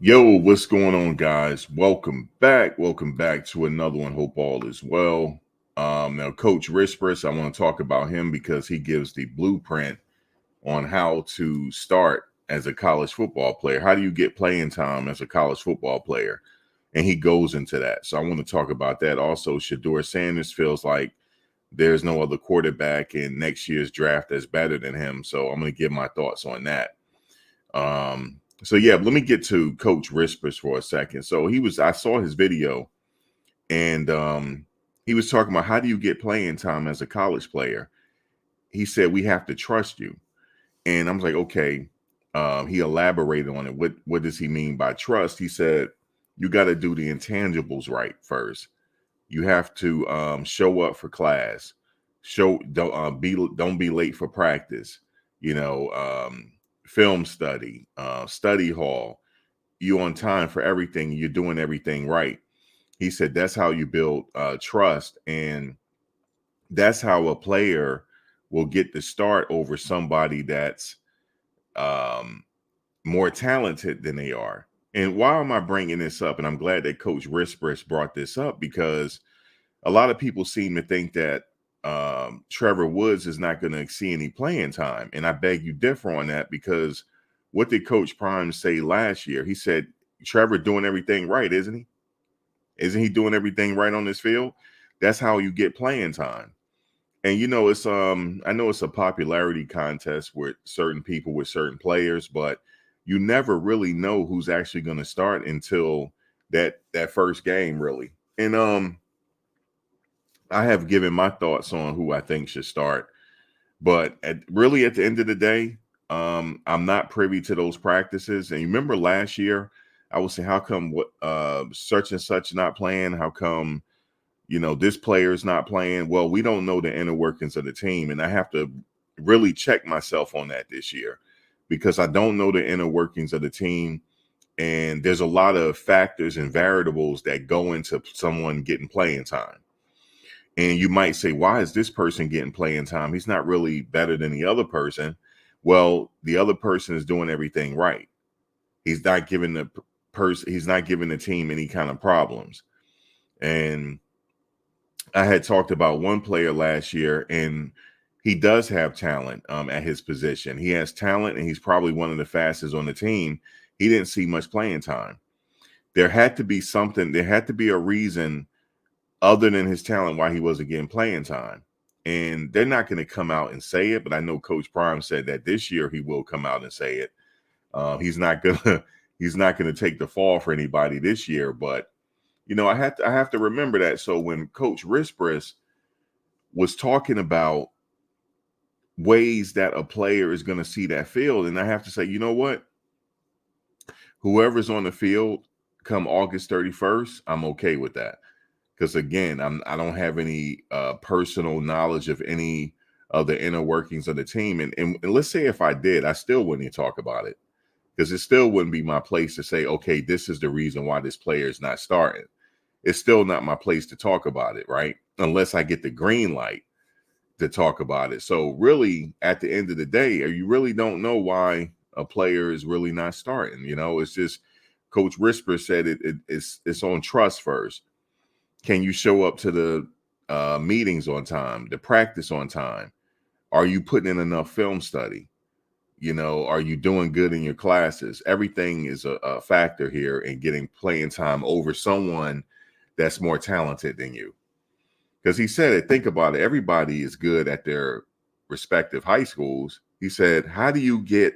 Yo, what's going on, guys? Welcome back. Welcome back to another one. Hope all is well. Now, Coach Rispress, I want to talk about him because he gives the blueprint on how to start as a college football player. How do you get playing time as a college football player? And he goes into that. So I want to talk about that. Also, Shedeur Sanders feels like there's no other quarterback in next year's draft that's better than him. So I'm going to give my thoughts on that. So yeah, let me get to Coach Rispers for a second. I saw his video, and he was talking about how do you get playing time as a college player. He said we have to trust you, and I was like, okay. He elaborated on it. What does he mean by trust? He said you got to do the intangibles right first. You have to show up for class. Don't be late for practice. You know, film study, study hall. You on time for everything. You're doing everything right. He said that's how you build trust, and that's how a player will get the start over somebody that's um, more talented than they are. And why am I bringing this up? And I'm glad that Coach Rispress brought this up because a lot of people seem to think that Trevor Woods is not going to see any playing time. And I beg you differ on that because what did Coach Prime say last year? He said, Trevor doing everything right, isn't he? Isn't he doing everything right on this field? That's how you get playing time. And it's I know it's a popularity contest with certain people with certain players, but you never really know who's actually going to start until that first game, really. And I have given my thoughts on who I think should start, but really at the end of the day, I'm not privy to those practices. And you remember last year, I would say, how come what such and such not playing? How come this player is not playing? Well, we don't know the inner workings of the team, and I have to really check myself on that this year because I don't know the inner workings of the team. And there's a lot of factors and variables that go into someone getting playing time. And you might say, why is this person getting playing time? He's not really better than the other person. Well, the other person is doing everything right. He's not giving he's not giving the team any kind of problems. And I had talked about one player last year, and he does have talent at his position. He has talent, and he's probably one of the fastest on the team. He didn't see much playing time. There had to be something. There had to be a reason other than his talent why he wasn't getting playing time. And they're not going to come out and say it, but I know Coach Prime said that this year he will come out and say it. He's not gonna he's not gonna take the fall for anybody this year, but I have to remember that. So when Coach Rispress was talking about ways that a player is going to see that field, and I have to say, you know what? Whoever's on the field come August 31st, I'm okay with that. Because again, I don't have any personal knowledge of any of the inner workings of the team. And let's say if I did, I still wouldn't talk about it because it still wouldn't be my place to say, okay, this is the reason why this player is not starting. It's still not my place to talk about it, right? Unless I get the green light to talk about it. So really, at the end of the day, you really don't know why a player is really not starting. It's just Coach Risper said it's on trust first. Can you show up to the meetings on time, the practice on time? Are you putting in enough film study? Are you doing good in your classes? Everything is a factor here in getting playing time over someone that's more talented than you. Because he said it, think about it. Everybody is good at their respective high schools. He said, how do you get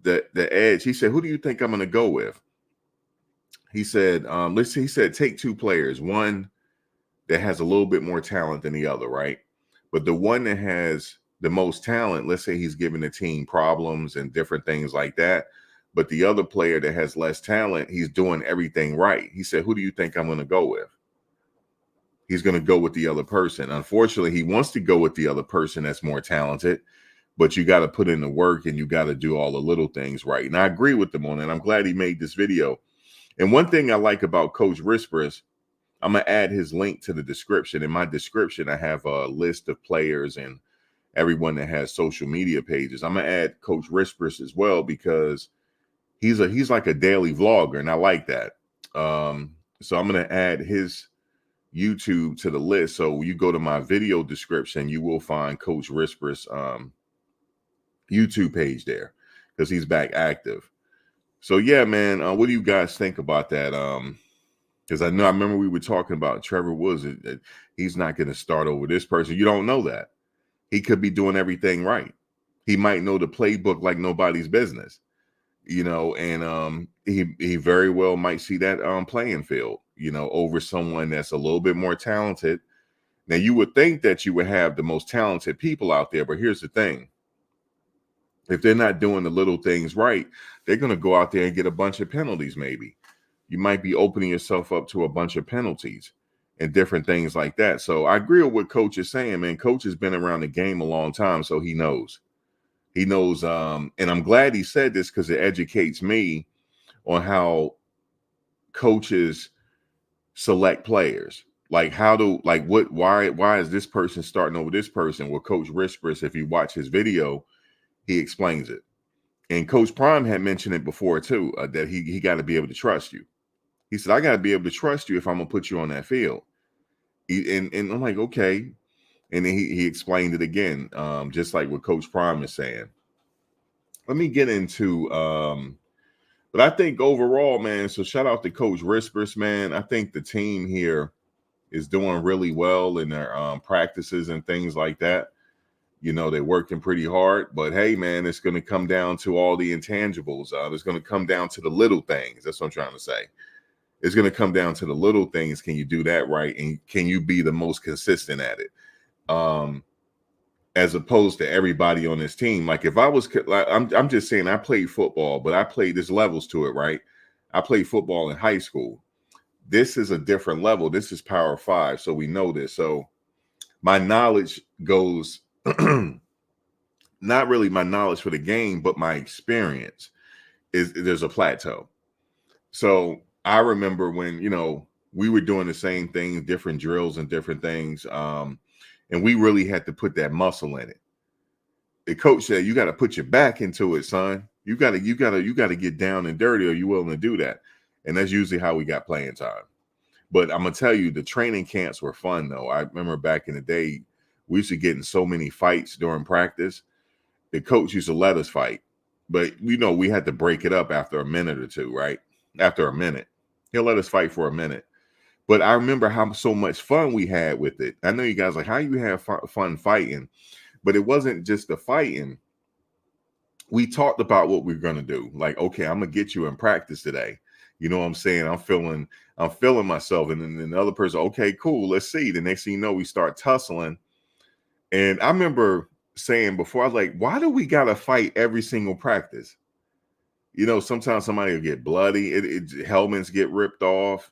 the edge? He said, who do you think I'm going to go with? He said, he said, take two players, one that has a little bit more talent than the other, right? But the one that has the most talent, let's say he's giving the team problems and different things like that. But the other player that has less talent, he's doing everything right. He said, who do you think I'm going to go with? He's going to go with the other person. Unfortunately, he wants to go with the other person that's more talented, but you got to put in the work and you got to do all the little things right. And I agree with him on it. I'm glad he made this video. And one thing I like about Coach Rispress, I'm going to add his link to the description. In my description, I have a list of players and everyone that has social media pages. I'm going to add Coach Rispress as well because He's like a daily vlogger, and I like that. So I'm gonna add his YouTube to the list. So you go to my video description, you will find Coach Rispress YouTube page there because he's back active. So yeah, man, what do you guys think about that? Because I remember we were talking about Trevor Woods. He's not going to start over this person. You don't know that. He could be doing everything right. He might know the playbook like nobody's business, and he very well might see that playing field, over someone that's a little bit more talented. Now, you would think that you would have the most talented people out there, but here's the thing. If they're not doing the little things right, they're going to go out there and get a bunch of penalties maybe. You might be opening yourself up to a bunch of penalties and different things like that. So I agree with what Coach is saying, man. Coach has been around the game a long time, so he knows. He knows, and I'm glad he said this because it educates me on how coaches select players. Like why is this person starting over this person? Well, Coach Rispress, if you watch his video, he explains it. And Coach Prime had mentioned it before too, that he got to be able to trust you. He said, I got to be able to trust you if I'm going to put you on that field. And I'm like, okay. And then he explained it again, just like what Coach Prime is saying. Let me get into, but I think overall, man, so shout out to Coach Rispress, man. I think the team here is doing really well in their practices and things like that. They're working pretty hard, but hey, man, it's going to come down to all the intangibles. It's going to come down to the little things. That's what I'm trying to say. It's going to come down to the little things. Can you do that right? And can you be the most consistent at it? As opposed to everybody on this team. Like if I was, I'm just saying I played football, but there's levels to it, right? I played football in high school. This is a different level. This is Power 5. So we know this. So my knowledge goes, not really my knowledge for the game, but my experience there's a plateau. So I remember when, we were doing the same thing, different drills and different things. And we really had to put that muscle in it. The coach said, you got to put your back into it, son. You got to get down and dirty. Are you willing to do that? And that's usually how we got playing time. But I'm going to tell you, the training camps were fun, though. I remember back in the day, we used to get in so many fights during practice. The coach used to let us fight. But, we had to break it up after a minute or two, right? After a minute. He'll let us fight for a minute. But I remember how so much fun we had with it. I know you guys like, how you have fun fighting? But it wasn't just the fighting. We talked about what we were going to do. Like, okay, I'm going to get you in practice today. You know what I'm saying? I'm feeling myself. And then the other person, okay, cool, let's see. The next thing you know, we start tussling. And I remember saying before, I was like, why do we got to fight every single practice? Sometimes somebody will get bloody. Helmets get ripped off,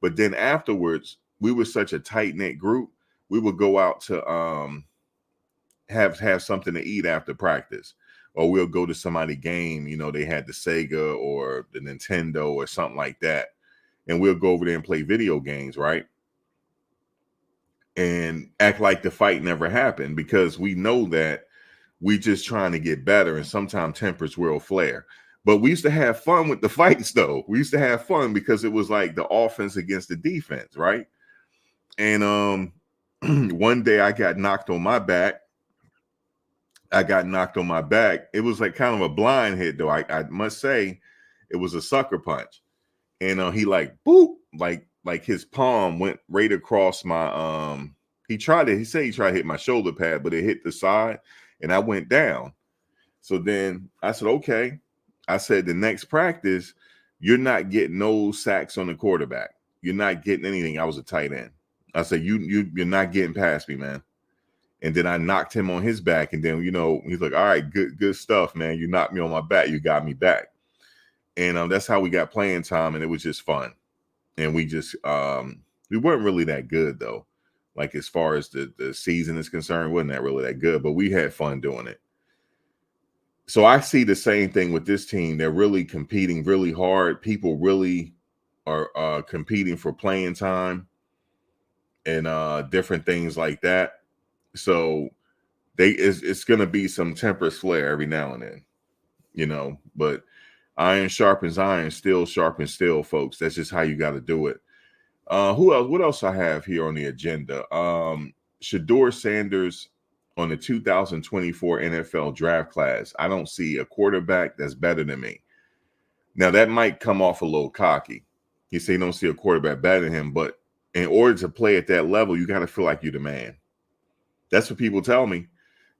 But then afterwards, we were such a tight-knit group. We would go out to have something to eat after practice. Or we'll go to somebody's game, they had the Sega or the Nintendo or something like that. And we'll go over there and play video games, right? And act like the fight never happened because we know that we just trying to get better and sometimes tempers will flare. But we used to have fun with the fights, though. We used to have fun because it was like the offense against the defense, right? And one day I got knocked on my back. It was like kind of a blind hit, though. I must say it was a sucker punch. And he like, boop, like his palm went right across my, he said he tried to hit my shoulder pad, but it hit the side and I went down. So then I said, okay. I said, the next practice, you're not getting no sacks on the quarterback. You're not getting anything. I was a tight end. I said, you're not getting past me, man. And then I knocked him on his back. And then, he's like, all right, good stuff, man. You knocked me on my back. You got me back. And that's how we got playing time. And it was just fun. And we just, we weren't really that good, though. Like as far as the season is concerned, wasn't that really that good. But we had fun doing it. So I see the same thing with this team. They're really competing really hard. People really are competing for playing time and different things like that. So it's going to be some tempers flare every now and then, but Iron sharpens iron, steel sharpens steel, folks. That's just how you got to do it. Who else? What else I have here on the agenda? Shedeur Sanders on the 2024 NFL draft class. I don't see a quarterback that's better than me. Now, that might come off a little cocky. You say you don't see a quarterback better than him, but in order to play at that level, you got to feel like you're the man. That's what people tell me.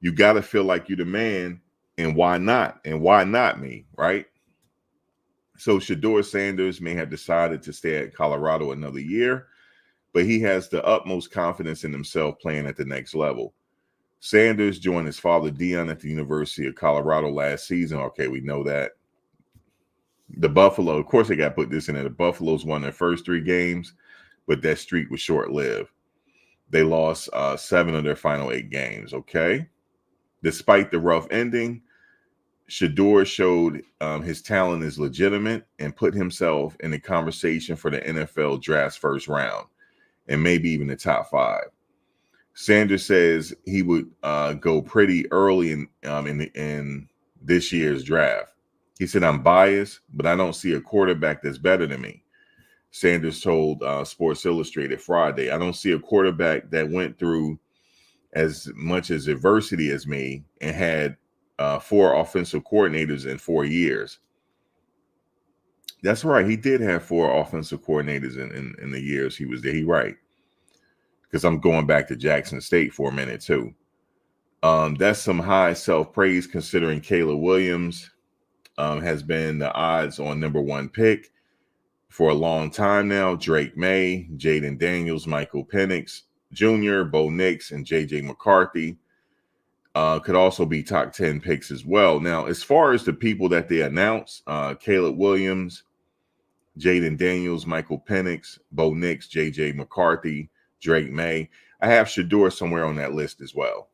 You got to feel like you're the man, and why not? And why not me, right? So Shedeur Sanders may have decided to stay at Colorado another year, but he has the utmost confidence in himself playing at the next level. Sanders joined his father, Dion, at the University of Colorado last season. Okay, we know that. The Buffalo, of course, they got to put this in there. The Buffaloes won their first 3 games, but that streak was short-lived. They lost 7 of their final 8 games, okay? Despite the rough ending, Shedeur showed his talent is legitimate and put himself in the conversation for the NFL draft's first round and maybe even the top 5. Sanders says he would go pretty early in this year's draft. He said, "I'm biased, but I don't see a quarterback that's better than me." Sanders told Sports Illustrated Friday, "I don't see a quarterback that went through as much as adversity as me and had 4 offensive coordinators in 4 years." That's right. He did have 4 offensive coordinators in the years he was there. He right. Because I'm going back to Jackson State for a minute too. That's some high self-praise considering Caleb Williams has been the odds on number 1 pick for a long time now. Drake May, Jaden Daniels, Michael Penix Jr., Bo Nix, and J.J. McCarthy could also be top 10 picks as well. Now, as far as the people that they announced, Caleb Williams, Jaden Daniels, Michael Penix, Bo Nix, J.J. McCarthy, Drake May. I have Shedeur somewhere on that list as well.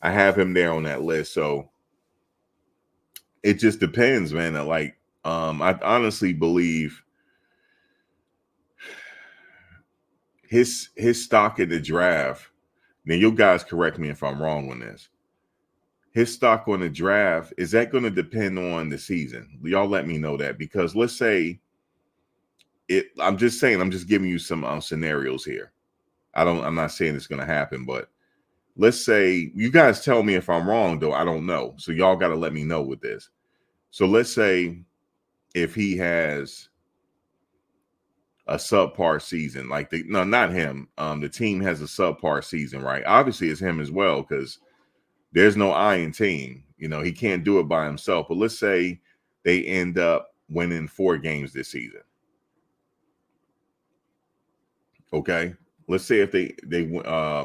I have him there on that list. So it just depends, man. I honestly believe his stock in the draft. Now, you guys correct me if I'm wrong on this. His stock on the draft, is that going to depend on the season? Y'all let me know that, because let's say I'm just giving you some scenarios here. I'm not saying it's going to happen, but let's say, you guys tell me if I'm wrong, though. I don't know. So y'all got to let me know with this. So let's say if he has a subpar season, not him. The team has a subpar season, right? Obviously, it's him as well, because there's no iron team. He can't do it by himself. But let's say they end up winning 4 games this season. Okay, let's say if they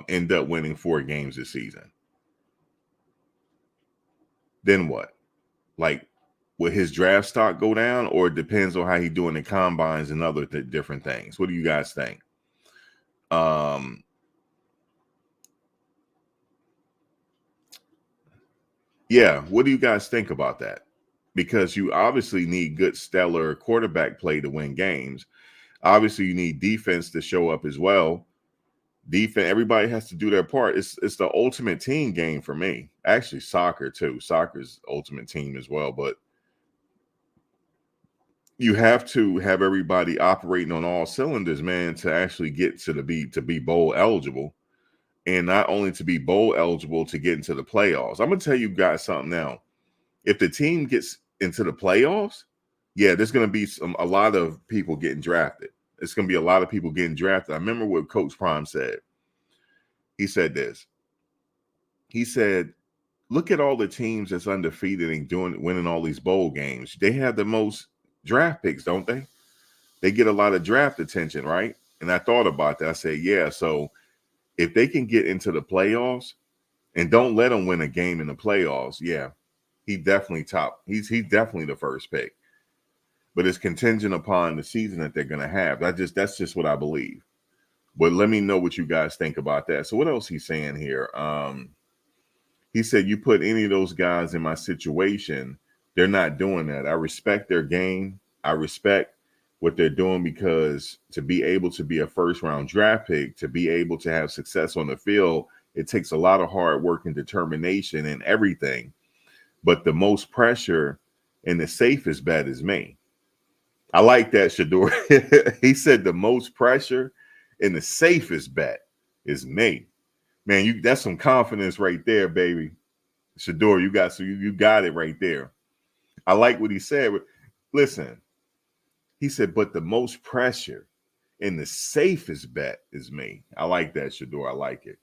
end up winning 4 games this season, then what? Will his draft stock go down, or it depends on how he's doing the combines and other different things? What do you guys think? Yeah, what do you guys think about that? Because you obviously need good, stellar quarterback play to win games. Obviously, you need defense to show up as well. Defense, everybody has to do their part. It's the ultimate team game for me. Actually, soccer too. Soccer's ultimate team as well. But you have to have everybody operating on all cylinders, man, to actually get to be bowl eligible. And not only to be bowl eligible, to get into the playoffs. I'm gonna tell you guys something now. If the team gets into the playoffs, yeah, there's gonna be a lot of people getting drafted. It's gonna be a lot of people getting drafted. I remember what Coach Prime said. He said this. He said, "Look at all the teams that's undefeated and winning all these bowl games. They have the most draft picks, don't they? They get a lot of draft attention, right?" And I thought about that. I said, yeah. So if they can get into the playoffs, and don't let him win a game in the playoffs, yeah, he's definitely definitely the first pick. But it's contingent upon the season that they're going to have. That's just what I believe. But let me know what you guys think about that. So what else he's saying here? He said, "You put any of those guys in my situation, they're not doing that. I respect their game. I respect what they're doing, because to be able to be a first-round draft pick, to be able to have success on the field, it takes a lot of hard work and determination and everything. But the most pressure and the safest bet is me. I like that, Shedeur. He said the most pressure and the safest bet is me. Man, that's some confidence right there, baby. Shedeur, you got it right there. I like what he said. Listen, he said, but the most pressure and the safest bet is me. I like that, Shedeur. I like it.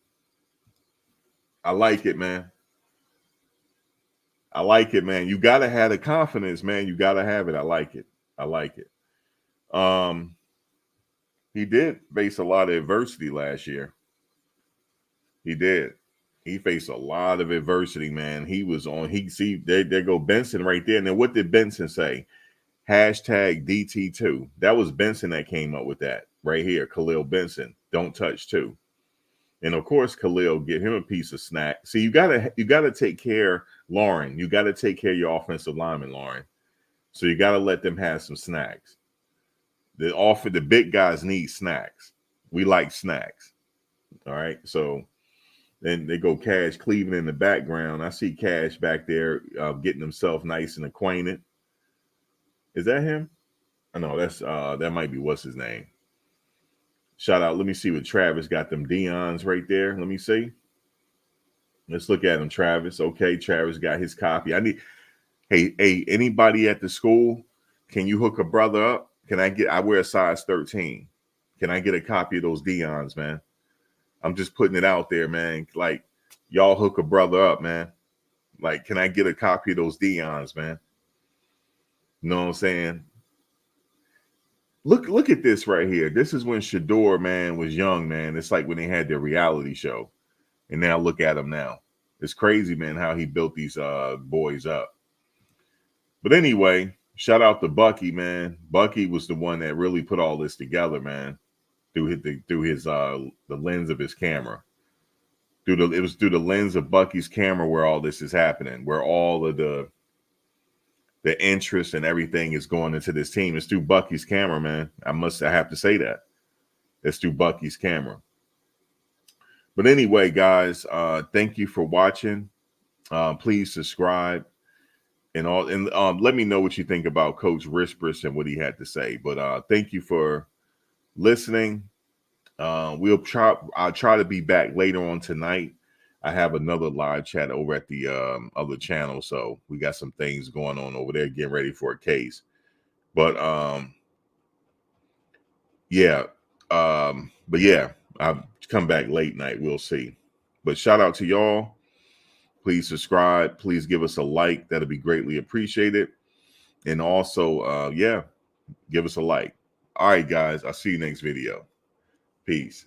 I like it, man. I like it, man. You gotta have the confidence, man. You gotta have it. I like it. I like it. He did face a lot of adversity last year. He did. He faced a lot of adversity, man. He was on. There go Benson right there. And then what did Benson say? Hashtag DT2. That was Benson that came up with that right here. Khalil Benson. Don't touch two. And of course, Khalil, get him a piece of snack. See, you gotta take care, Lauren. You gotta take care of your offensive lineman, Lauren. So you gotta let them have some snacks. The big guys need snacks. We like snacks. All right. So then they go Cash Cleveland in the background. I see Cash back there getting himself nice and acquainted. Is that him? I know that might be what's his name. Shout out. Let me see what Travis got them Deons right there. Let me see. Let's look at him, Travis. Okay, Travis got his copy. Hey, anybody at the school, can you hook a brother up? I wear a size 13. Can I get a copy of those Deons, man? I'm just putting it out there, man. Like, y'all hook a brother up, man. Like, can I get a copy of those Deons, man? You know what I'm saying? Look at this right here. This is when Shedeur, man, was young, man. It's like when they had their reality show. And now look at him now. It's crazy, man, how he built these boys up. But anyway, shout out to Bucky, man. Bucky was the one that really put all this together, man, through the lens of his camera. It was through the lens of Bucky's camera where all this is happening, where all of the interest and everything is going into this team. It's through Bucky's camera, man. I have to say that. It's through Bucky's camera. But anyway, guys, thank you for watching. Please subscribe and let me know what you think about Coach Rispress and what he had to say. But thank you for listening. I'll try to be back later on tonight. I have another live chat over at the other channel, so we got some things going on over there, getting ready for a case. But yeah, I'll come back late night. We'll see. But shout out to y'all. Please subscribe. Please give us a like. That'll be greatly appreciated. And also, give us a like. All right, guys. I'll see you next video. Peace.